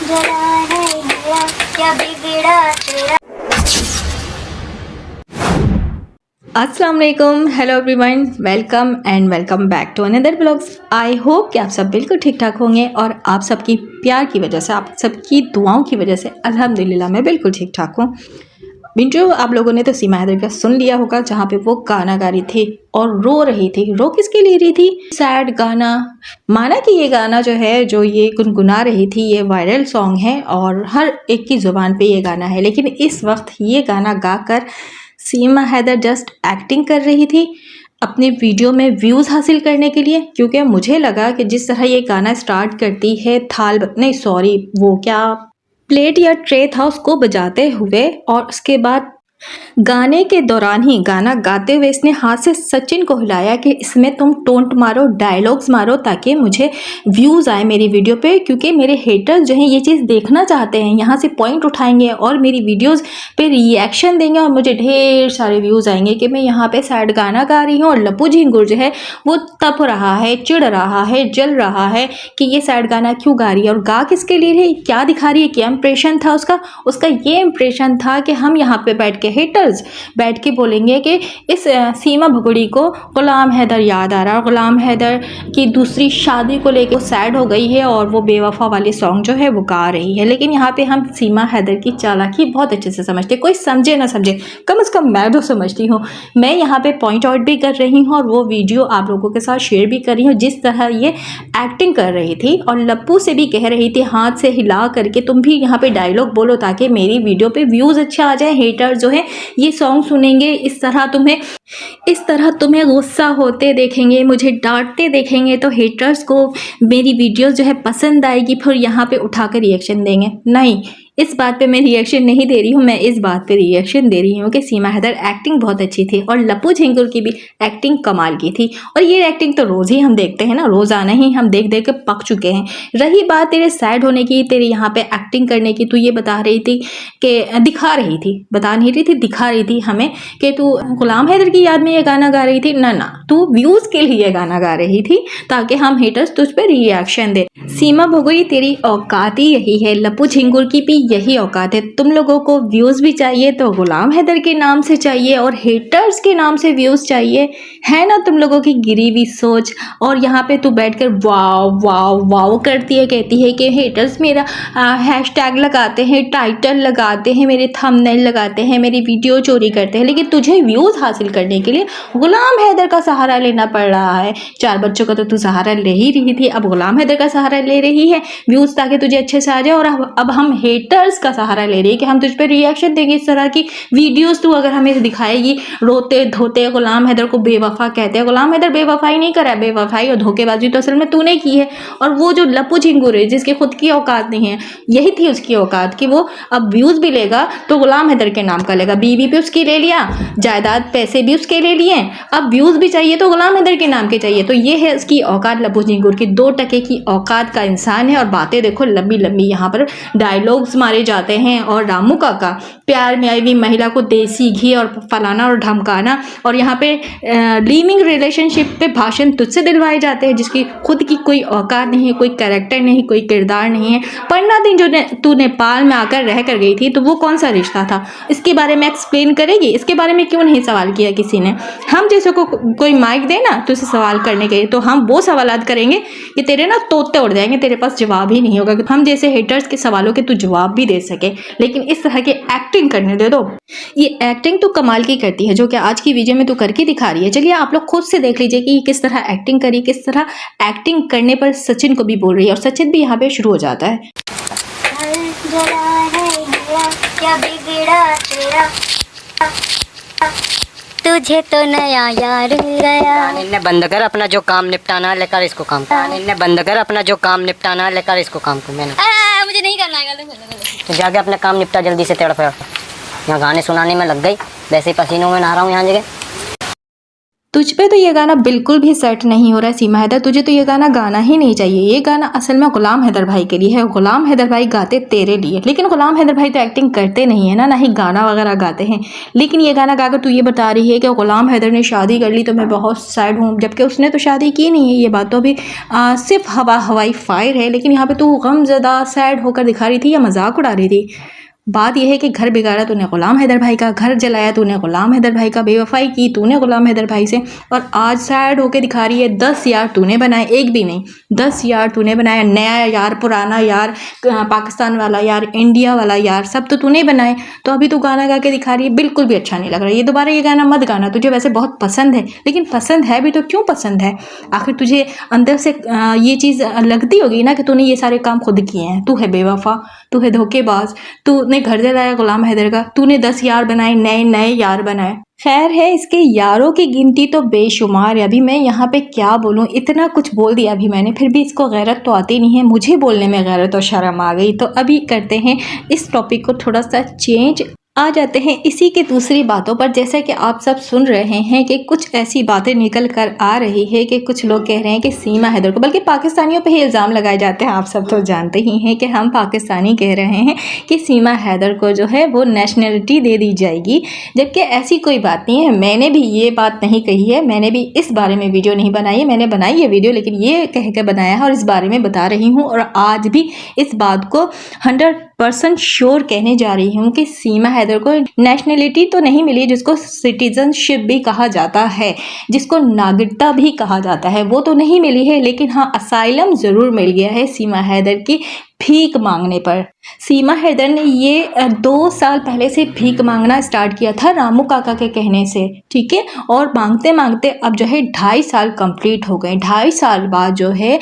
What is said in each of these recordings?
जला है गया क्या बिगड़ा तेरा। अस्सलाम वालेकुम, hello everyone, welcome back to another blogs. I hope कि आप सब बिल्कुल ठीक ठाक होंगे और आप सबकी प्यार की वजह से, आप सबकी दुआओं की वजह से अल्हम्दुलिल्लाह मैं बिल्कुल ठीक ठाक हूँ। मिंटू, आप लोगों ने तो सीमा हैदर का सुन लिया होगा, जहाँ पे वो गाना गा रही थी और रो रही थी। रो किसके लिए रही थी? सैड गाना। माना कि ये गाना जो है, जो ये गुनगुना रही थी, ये वायरल सॉन्ग है और हर एक की ज़ुबान पे ये गाना है, लेकिन इस वक्त ये गाना गाकर सीमा हैदर जस्ट एक्टिंग कर रही थी अपने वीडियो में व्यूज़ हासिल करने के लिए। क्योंकि मुझे लगा कि जिस तरह ये गाना स्टार्ट करती है, नहीं सॉरी, वो क्या प्लेट या ट्रे था उसको बजाते हुए, और उसके बाद गाने के दौरान ही, गाना गाते हुए इसने हाथ से सचिन को हिलाया कि इसमें तुम टोंट मारो, डायलॉग्स मारो, ताकि मुझे व्यूज़ आए मेरी वीडियो पे। क्योंकि मेरे हेटर्स जो हैं ये चीज़ देखना चाहते हैं, यहाँ से पॉइंट उठाएंगे और मेरी वीडियोस पे रिएक्शन देंगे और मुझे ढेर सारे व्यूज़ आएंगे कि मैं यहाँ पे सैड गाना गा रही हूँ और लप्पू झिंगुर जो है वो तप रहा है, चिढ़ रहा है, जल रहा है कि ये सैड गाना क्यों गा रही है। और गा किसके लिए रही, क्या दिखा रही है, क्या इंप्रेशन था उसका ये इंप्रेशन था कि हम यहाँ पे बैठ के हेटर्स बैठ के बोलेंगे कि इस सीमा भगोड़ी को गुलाम हैदर याद आ रहा है, गुलाम हैदर की दूसरी शादी को लेकर सैड हो गई है और वो बेवफा वाले सॉन्ग जो है वो गा रही है। लेकिन यहाँ पे हम सीमा हैदर की चालाकी बहुत अच्छे से समझते, कोई समझे ना समझे, कम से कम मैं तो समझती हूँ। मैं यहाँ पे पॉइंट आउट भी कर रही हूँ और वो वीडियो आप लोगों के साथ शेयर भी कर रही हूँ, जिस तरह ये एक्टिंग कर रही थी और लप्पू से भी कह रही थी हाथ से हिला करके, तुम भी यहाँ पे डायलॉग बोलो ताकि मेरी वीडियो पे व्यूज़ अच्छे आ जाए। हेटर जो है ये सॉन्ग सुनेंगे, इस तरह तुम्हें गुस्सा होते देखेंगे, मुझे डांटते देखेंगे, तो हेटर्स को मेरी वीडियोस जो है पसंद आएगी, फिर यहाँ पे उठाकर रिएक्शन देंगे। नहीं, इस बात पे मैं रिएक्शन नहीं दे रही हूँ, मैं इस बात पे रिएक्शन दे रही हूँ कि सीमा हैदर एक्टिंग बहुत अच्छी थी और लप्पू झिंगुर की भी एक्टिंग कमाल की थी। और ये एक्टिंग तो रोज़ ही हम देखते हैं ना, रोज़ाना ही हम देख देख के पक चुके हैं। रही बात तेरे सैड होने की, तेरे यहाँ पे एक्टिंग करने की, तू ये बता रही थी कि दिखा रही थी, बता नहीं रही थी, दिखा रही थी हमें कि तू गुलाम हैदर की याद में ये गाना गा रही थी। ना ना, तू व्यूज़ के लिए ये गाना गा रही थी ताकि हम हेटर्स तुझ पे रिएक्शन दे। सीमा भगोई, तेरी औकात ही यही है, लप्पू झिंगुर की भी यही औकात है। तुम लोगों को व्यूज़ भी चाहिए तो गुलाम हैदर के नाम से चाहिए और हेटर्स के नाम से व्यूज़ चाहिए, है ना तुम लोगों की गिरी हुई सोच। और यहाँ पे तू बैठकर वाव वाव वाव करती है, कहती है कि हेटर्स मेरा हैशटैग लगाते हैं, टाइटल लगाते हैं, मेरे थंबनेल लगाते हैं, मेरी वीडियो चोरी करते हैं, लेकिन तुझे व्यूज़ हासिल करने के लिए गुलाम हैदर का सहारा लेना पड़ रहा है। 4 बच्चों का तो तू सहारा ले ही रही थी, अब गुलाम हैदर का सहारा ले रही है व्यूज़ ताकि तुझे अच्छे से आ जाए। और अब हम हेटर्स का सहारा ले रही है कि हम तुझ पे रिएक्शन देंगे। इस तरह की वीडियोस तू अगर हमें दिखाएगी, रोते धोते गुलाम हैदर को बेवफा कहते हैं, गुलाम हैदर बेवफाई नहीं करा है, बेवफाई और धोखेबाजी तो असल में तूने की है। और वो जो लप्पू झिंगुर है जिसकी खुद की औकात नहीं है, यही थी उसकी औकात कि वो अब व्यूज़ भी लेगा तो गुलाम हैदर के नाम का लेगा, बीवी भी उसकी ले लिया, जायदाद पैसे भी उसके ले लिए, अब व्यूज़ भी चाहिए तो गुलाम हैदर के नाम के चाहिए। तो ये है उसकी औकात लप्पू झिंगुर की, 2 टके की औकात का इंसान है। और बातें देखो लंबी लंबी, यहाँ पर डायलॉग्स मारे जाते हैं और रामू काका प्यार में आई हुई महिला को देसी घी और फलाना और धमकाना, और यहाँ पे लिविंग रिलेशनशिप पे भाषण तुझसे दिलवाए जाते हैं जिसकी खुद की कोई औकात नहीं है, कोई कैरेक्टर नहीं, कोई किरदार नहीं है। 15 दिन जो तू नेपाल में आकर रह कर गई थी, तो वो कौन सा रिश्ता था, इसके बारे में एक्सप्लेन करेगी? इसके बारे में क्यों नहीं सवाल किया किसी ने? हम जैसे को कोई माइक दे ना तुझसे सवाल करने के, तो हम वो सवालात करेंगे कि तेरे ना तोते उड़ जाएंगे, तेरे पास जवाब ही नहीं होगा, हम जैसे हेटर्स के सवालों के तू जवाब भी दे सके। लेकिन इस तरह की एक्टिंग करने दे दो। ये एक्टिंग तो कमाल की करती है जो कि आज की वीडियो में तू करके दिखा रही है। चलिए आप लोग खुद से देख लीजिए कि किस तरह एक्टिंग करी, किस तरह एक्टिंग करने पर सचिन को भी बोल रही है और सचिन भी यहाँ पे शुरू हो जाता है। जला है गया क्या बिगड़ा तेरा, तुझे तो नया यार मिल गया। इन्हें बंद कर, अपना जो काम निपटाना है लेकर इसको काम कर। इन्हें बंद कर, अपना जो काम निपटाना है लेकर इसको काम कर। मैंने मुझे नहीं करना है, तो जाके अपना काम निपटा जल्दी से, तेड़ फेड़। यहाँ गाने सुनाने में लग गई, वैसे ही पसीनों में नहा रहा हूँ यहाँ जगह। तुझ पे तो ये गाना बिल्कुल भी सेट नहीं हो रहा है सीमा हैदर, तुझे तो ये गाना गाना ही नहीं चाहिए। ये गाना असल में गुलाम हैदर भाई के लिए है, गुलाम हैदर भाई गाते तेरे लिए, लेकिन गुलाम हैदर भाई तो एक्टिंग करते नहीं है ना ही गाना वगैरह गाते हैं। लेकिन ये गाना गाकर तू ये बता रही है कि गुलाम हैदर ने शादी कर ली तो मैं बहुत सैड हूँ, जबकि उसने तो शादी की नहीं है। ये बात तो अभी सिर्फ हवाई फायर है, लेकिन यहाँ पे तू गमज़दा सैड होकर दिखा रही थी या मजाक उड़ा रही थी। बात यह है कि घर बिगाड़ा तूने गुलाम हैदर भाई का, घर जलाया तूने गुलाम हैदर भाई का, बेवफाई की तूने गुलाम हैदर भाई से, और आज सैड होके दिखा रही है। 10 यार तूने बनाए, एक भी नहीं, 10 यार तूने बनाया। नया यार, पुराना यार, पाकिस्तान वाला यार, इंडिया वाला यार, सब तो तूने बनाए। तो अभी तू गाना गा के दिखा रही है, बिल्कुल भी अच्छा नहीं लग रहा। ये दोबारा ये गाना मत गाना, तुझे वैसे बहुत पसंद है, लेकिन पसंद है भी तो क्यों पसंद है? आखिर तुझे अंदर से ये चीज़ लगती होगी ना कि तूने ये सारे काम खुद किए हैं। तू है बेवफा, तू है धोखेबाज, तूने घर जलाया गुलाम हैदर का, तूने 10 यार बनाए, नए नए यार बनाए। खैर है, इसके यारों की गिनती तो बेशुमार है। अभी मैं यहाँ पे क्या बोलूँ, इतना कुछ बोल दिया अभी मैंने, फिर भी इसको गैरत तो आती नहीं है। मुझे बोलने में गैरत और शर्म आ गई। तो अभी करते हैं इस टॉपिक को थोड़ा सा चेंज, आ जाते हैं इसी के दूसरी बातों पर। जैसे कि आप सब सुन रहे हैं कि कुछ ऐसी बातें निकल कर आ रही है कि कुछ लोग कह रहे हैं कि सीमा हैदर को, बल्कि पाकिस्तानियों पे ही इल्ज़ाम लगाए जाते हैं। आप सब तो जानते ही हैं कि हम पाकिस्तानी कह रहे हैं कि सीमा हैदर को जो है वो नेशनलिटी दे दी जाएगी, जबकि ऐसी कोई बात नहीं है। मैंने भी ये बात नहीं कही है, मैंने भी इस बारे में वीडियो नहीं बनाई है। मैंने बनाई है वीडियो, लेकिन ये कह के बनाया है और इस बारे में बता रही हूँ, और आज भी इस बात को 100% श्योर कहने जा रही हूँ कि सीमा हैदर को नेशनलिटी तो नहीं मिली, जिसको सिटीजनशिप भी कहा जाता है, जिसको नागरिकता भी कहा जाता है, वो तो नहीं मिली है। लेकिन हाँ, असाइलम ज़रूर मिल गया है सीमा हैदर की भीख मांगने पर। सीमा हैदर ने ये 2 साल पहले से भीख मांगना स्टार्ट किया था रामू काका के कहने से, ठीक है। और मांगते मांगते अब जो है 2.5 साल कंप्लीट हो गए। 2.5 साल बाद जो है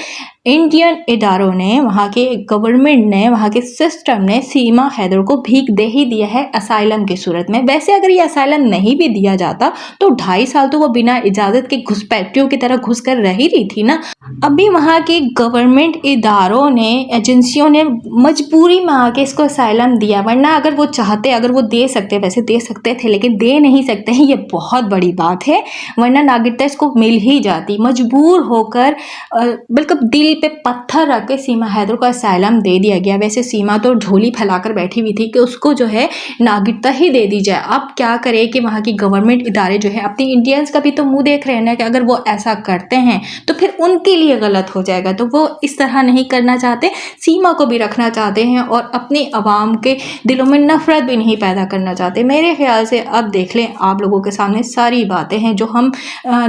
इंडियन इदारों ने, वहाँ के गवर्नमेंट ने, वहाँ के सिस्टम ने सीमा हैदर को भीख दे ही दिया है असाइलम की सूरत में। वैसे अगर ये असाइलम नहीं भी दिया जाता तो 2.5 साल तो वो बिना इजाज़त के घुसपैठियों की तरह घुस कर रह ही रही थी ना। अभी वहाँ के गवर्नमेंट इदारों ने, एजेंसियों ने मजबूरी में आके इसको असाइलम दिया, वरना अगर वो चाहते, अगर वो दे सकते, वैसे दे सकते थे लेकिन दे नहीं सकते हैं, ये बहुत बड़ी बात है। वरना नागरिकता इसको मिल ही जाती। मजबूर होकर बिल्कुल दिल पे पत्थर रख के सीमा हैदर को असाइलम दे दिया गया। वैसे सीमा तो झोली फैलाकर बैठी हुई थी कि उसको जो है नागरिकता ही दे दी जाए। अब क्या करे कि वहाँ की गवर्नमेंट इदारे जो है अपनी इंडियंस का भी तो मुंह देख रहे हैं ना, कि अगर वो ऐसा करते हैं तो फिर उनके लिए गलत हो जाएगा। तो वो इस तरह नहीं करना चाहते, सीमा को भी रखना चाहते हैं और अपनी आवाम के दिलों में नफरत भी नहीं पैदा करना चाहते। मेरे ख्याल से अब देख लें, आप लोगों के सामने सारी बातें हैं जो हम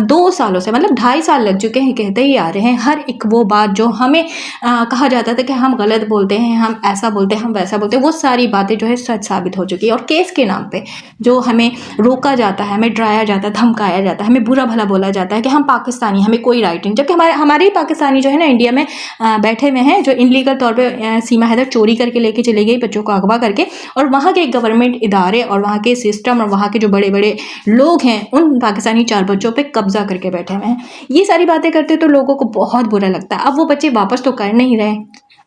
2 सालों से, मतलब 2.5 साल लग चुके हैं, कहते ही आ रहे हैं। हर एक वो बात जो हमें कहा जाता था कि हम गलत बोलते हैं, हम ऐसा बोलते हैं, हम वैसा बोलते हैं, वो सारी बातें जो है सच साबित हो चुकी है। और केस के नाम पे जो हमें रोका जाता है, हमें डराया जाता है, धमकाया जाता है, हमें बुरा भला बोला जाता है कि हम पाकिस्तानी, हमें कोई राइट नहीं, जबकि हमारे ही पाकिस्तानी जो है ना इंडिया में बैठे हुए हैं, जो इनलीगल तौर पर सीमा हैदर चोरी करके लेके चली गई, बच्चों को अगवा करके, और वहाँ के गवर्नमेंट इदारे और वहाँ के सिस्टम और वहाँ के जो बड़े बड़े लोग हैं उन पाकिस्तानी 4 बच्चों पे कब्जा करके बैठे हुए हैं। ये सारी बातें करते तो लोगों को बहुत बुरा लगता है। अब वो बच्चे वापस तो कर नहीं रहे।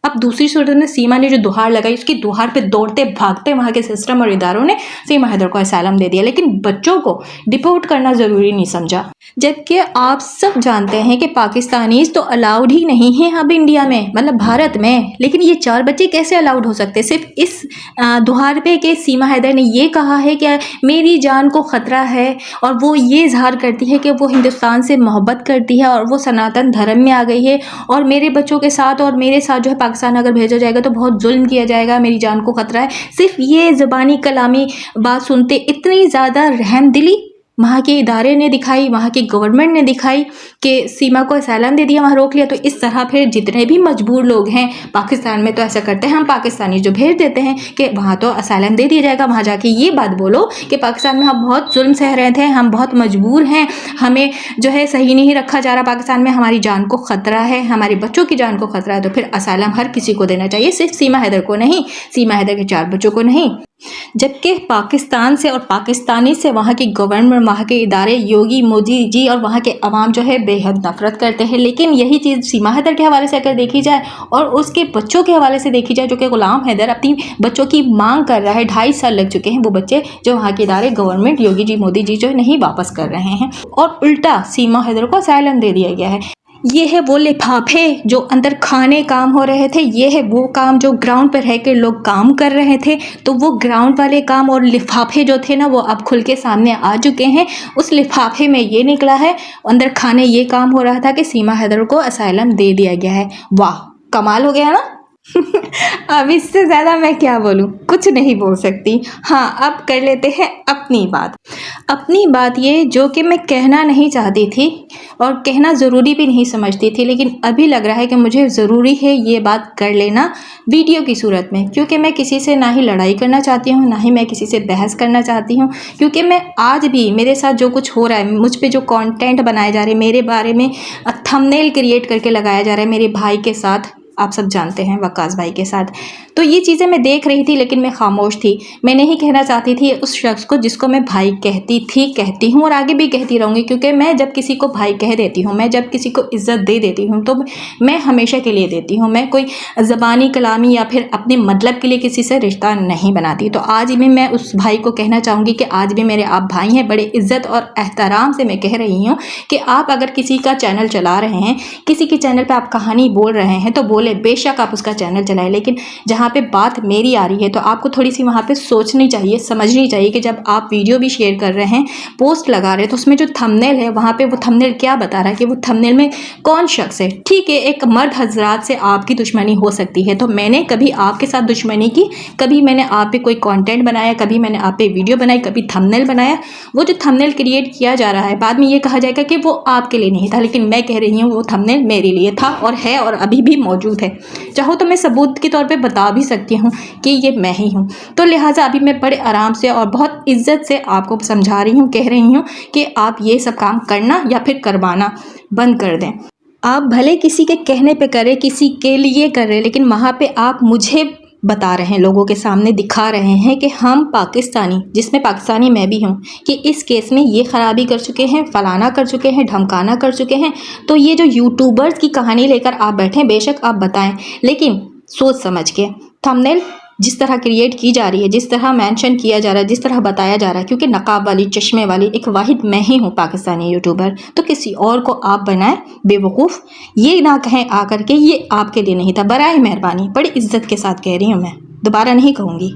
अब दूसरी सूरत में सीमा ने जो दुहार लगाई, उसकी दुहार पे दौड़ते भागते वहाँ के सिस्टम और इदारों ने सीमा हैदर को असाइलम दे दिया, लेकिन बच्चों को डिपोर्ट करना ज़रूरी नहीं समझा। जबकि आप सब जानते हैं कि पाकिस्तानीज तो अलाउड ही नहीं है अब इंडिया में, मतलब भारत में। लेकिन ये 4 बच्चे कैसे अलाउड हो सकते? सिर्फ इस दुहार पे कि सीमा हैदर ने ये कहा है कि मेरी जान को ख़तरा है, और वो ये इजहार करती है कि वो हिंदुस्तान से मोहब्बत करती है और वो सनातन धर्म में आ गई है, और मेरे बच्चों के साथ और मेरे साथ जो है पाकिस्तान अगर भेजा जाएगा तो बहुत जुल्म किया जाएगा, मेरी जान को खतरा है। सिर्फ ये ज़बानी कलामी बात सुनते इतनी ज़्यादा रहमदिली वहाँ के इदारे ने दिखाई, वहाँ की गवर्नमेंट ने दिखाई कि सीमा को असाइलम दे दिया, वहाँ रोक लिया। तो इस तरह फिर जितने भी मजबूर लोग हैं पाकिस्तान में तो ऐसा करते हैं, हम पाकिस्तानी जो भेज देते हैं कि वहाँ तो असाइलम दे दिया जाएगा, वहाँ जाके ये बात बोलो कि पाकिस्तान में हम बहुत जुल्म सह रहे थे, हम बहुत मजबूर हैं, हमें जो है सही नहीं रखा जा रहा पाकिस्तान में, हमारी जान को ख़तरा है, हमारे बच्चों की जान को ख़तरा है। तो फिर असाइलम हर किसी को देना चाहिए, सिर्फ सीमा हैदर को नहीं, सीमा हैदर के 4 बच्चों को नहीं। जबकि पाकिस्तान से और पाकिस्तानी से वहाँ की गवर्नमेंट, वहाँ के इदारे, योगी मोदी जी और वहाँ के अवाम जो है बेहद नफरत करते हैं। लेकिन यही चीज़ सीमा हैदर के हवाले से अगर देखी जाए और उसके बच्चों के हवाले से देखी जाए, जो कि गुलाम हैदर अपनी बच्चों की मांग कर रहा है, 2.5 साल लग चुके हैं वो बच्चे जो वहाँ के इदारे, गवर्नमेंट, योगी जी, मोदी जी जो नहीं वापस कर रहे हैं, और उल्टा सीमा हैदर को असाइलम दे दिया गया है। ये है वो लिफाफे जो अंदर खाने काम हो रहे थे, ये है वो काम जो ग्राउंड पर रह के लोग काम कर रहे थे। तो वो ग्राउंड वाले काम और लिफाफे जो थे ना, वो अब खुल के सामने आ चुके हैं। उस लिफाफे में ये निकला है, अंदर खाने ये काम हो रहा था कि सीमा हैदर को असाइलम दे दिया गया है। वाह, कमाल हो गया ना। अब इससे ज़्यादा मैं क्या बोलूँ, कुछ नहीं बोल सकती। हाँ, अब कर लेते हैं अपनी बात ये जो कि मैं कहना नहीं चाहती थी और कहना ज़रूरी भी नहीं समझती थी, लेकिन अभी लग रहा है कि मुझे ज़रूरी है ये बात कर लेना वीडियो की सूरत में, क्योंकि मैं किसी से ना ही लड़ाई करना चाहती हूँ, ना ही मैं किसी से बहस करना चाहती हूँ। क्योंकि मैं आज भी मेरे साथ जो कुछ हो रहा है, मुझ पे जो कंटेंट बनाए जा रहे हैं, मेरे बारे में थंबनेल क्रिएट करके लगाया जा रहा है मेरे भाई के साथ, आप सब जानते हैं, वकास भाई के साथ, तो ये चीज़ें मैं देख रही थी, लेकिन मैं खामोश थी। मैं नहीं कहना चाहती थी उस शख्स को जिसको मैं भाई कहती हूँ और आगे भी कहती रहूँगी, क्योंकि मैं जब किसी को भाई कह देती हूँ, मैं जब किसी को इज़्ज़त दे देती हूँ, तो मैं हमेशा के लिए देती हूँ। मैं कोई ज़बानी कलामी या फिर अपने मतलब के लिए किसी से रिश्ता नहीं बनाती। तो आज भी मैं उस भाई को कहना चाहूँगी कि आज भी मेरे आप भाई हैं, बड़े इज़्ज़त और एहतराम से मैं कह रही हूँ कि आप अगर किसी का चैनल चला रहे हैं, किसी के चैनल पर आप कहानी बोल रहे हैं, तो बोले, बेशक आप उसका चैनल चलाएं, लेकिन जहाँ पे बात मेरी आ रही है तो आपको थोड़ी सी वहाँ पे सोचनी चाहिए, समझनी चाहिए कि जब आप वीडियो भी शेयर कर रहे हैं, पोस्ट लगा रहे हैं, तो उसमें जो थंबनेल है, वहाँ पे वो थंबनेल क्या बता रहा है कि वो थंबनेल में कौन शख्स है। ठीक है, एक मर्द हजरात से आपकी दुश्मनी हो सकती है, तो मैंने कभी आपके साथ दुश्मनी की, कभी मैंने आप पे कोई कंटेंट बनाया, कभी मैंने आप पे वीडियो बनाई, कभी थंबनेल बनाया। वो जो थंबनेल क्रिएट किया जा रहा है, बाद में ये कहा जाएगा कि वो आपके लिए नहीं था, लेकिन मैं कह रही हूँ वो थंबनेल मेरे लिए था और है और अभी भी मौजूद है। चाहो तो मैं सबूत के तौर पे बता भी सकती हूँ कि ये मैं ही हूँ। तो लिहाजा अभी मैं बड़े आराम से और बहुत इज्जत से आपको समझा रही हूँ, कह रही हूँ कि आप ये सब काम करना या फिर करवाना बंद कर दें। आप भले किसी के कहने पे करें, किसी के लिए कर रहे, लेकिन वहाँ पे आप मुझे बता रहे हैं, लोगों के सामने दिखा रहे हैं कि हम पाकिस्तानी, जिसमें पाकिस्तानी मैं भी हूँ, कि इस केस में ये खराबी कर चुके हैं, फलाना कर चुके हैं, धमकाना कर चुके हैं। तो ये जो यूट्यूबर्स की कहानी लेकर आप बैठे, बेशक आप बताएं, लेकिन सोच समझ के। थंबनेल जिस तरह क्रिएट की जा रही है, जिस तरह मेंशन किया जा रहा है, जिस तरह बताया जा रहा है, क्योंकि नकाब वाली, चश्मे वाली एक वाहिद मैं ही हूँ पाकिस्तानी यूट्यूबर, तो किसी और को आप बनाएं बेवकूफ़। ये ना कहें आकर के ये आपके लिए नहीं था, बराए मेहरबानी, बड़ी इज्जत के साथ कह रही हूँ, मैं दोबारा नहीं कहूँगी।